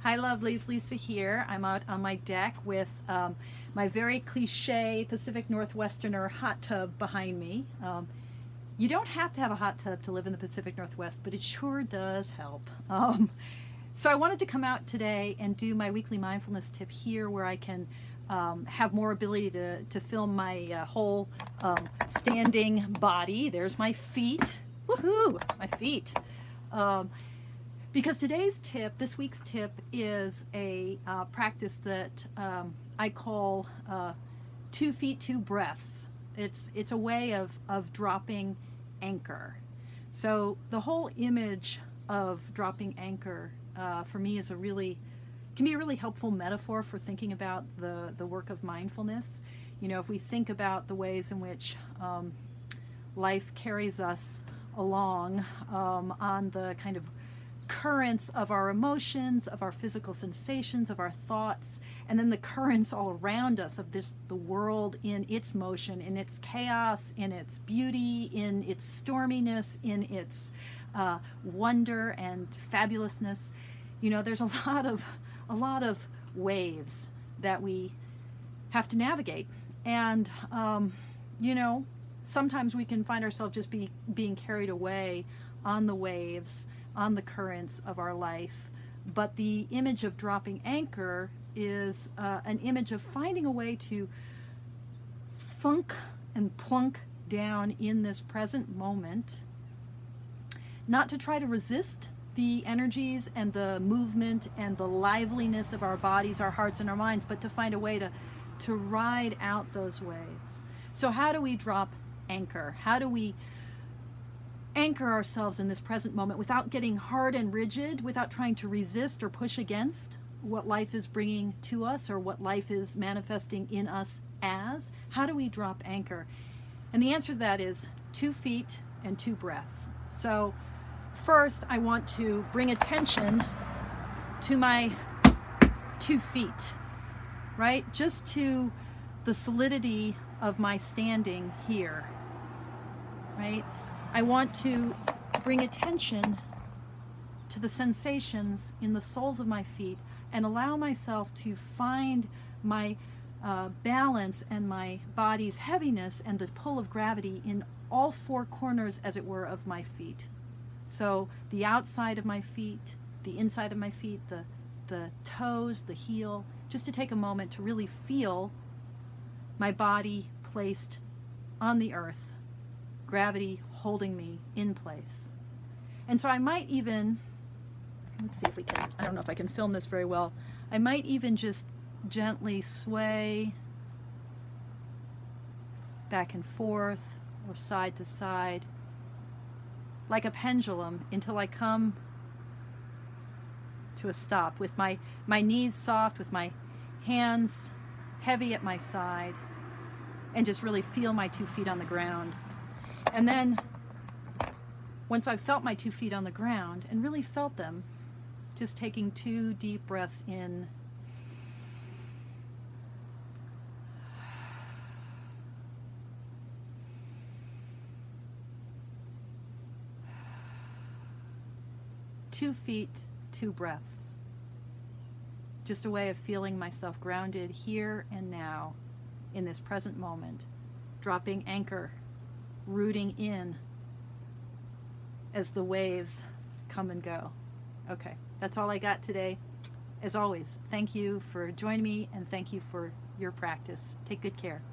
Hi lovelies, Lisa here. I'm out on my deck with my very cliche Pacific Northwesterner hot tub behind me. You don't have to have a hot tub to live in the Pacific Northwest, but it sure does help. So I wanted to come out today and do my weekly mindfulness tip here where I can have more ability to film my whole standing body. There's my feet. Woohoo! My feet. Because today's tip, this week's tip, is a practice that I call 2 feet, 2 breaths. It's a way of dropping anchor. So the whole image of dropping anchor for me is can be a really helpful metaphor for thinking about the work of mindfulness. You know, if we think about the ways in which life carries us along on the kind of currents of our emotions, of our physical sensations, of our thoughts, and then the currents all around us of the world in its motion, in its chaos, in its beauty, in its storminess, in its wonder and fabulousness. You know, there's a lot of waves that we have to navigate, and you know, sometimes we can find ourselves just being carried away on the waves, on the currents of our life. But the image of dropping anchor is an image of finding a way to thunk and plunk down in this present moment, not to try to resist the energies and the movement and the liveliness of our bodies, our hearts, and our minds, but to find a way to ride out those waves. So how do we drop anchor? How do we anchor ourselves in this present moment without getting hard and rigid, without trying to resist or push against what life is bringing to us or what life is manifesting in us as? How do we drop anchor? And the answer to that is 2 feet and 2 breaths. So first, I want to bring attention to my 2 feet, right? Just to the solidity of my standing here, right? I want to bring attention to the sensations in the soles of my feet and allow myself to find my balance and my body's heaviness and the pull of gravity in all 4 corners, as it were, of my feet. So the outside of my feet, the inside of my feet, the toes, the heel, just to take a moment to really feel my body placed on the earth, gravity holding me in place. And so I might even, let's see if we can, I don't know if I can film this very well, I might even just gently sway back and forth or side to side like a pendulum until I come to a stop with my knees soft, with my hands heavy at my side, and just really feel my 2 feet on the ground. And then once I've felt my 2 feet on the ground and really felt them, just taking 2 deep breaths in, two feet, 2 breaths. Just a way of feeling myself grounded here and now in this present moment, dropping anchor, rooting in as the waves come and go. Okay, that's all I got today. As always, thank you for joining me and thank you for your practice. Take good care.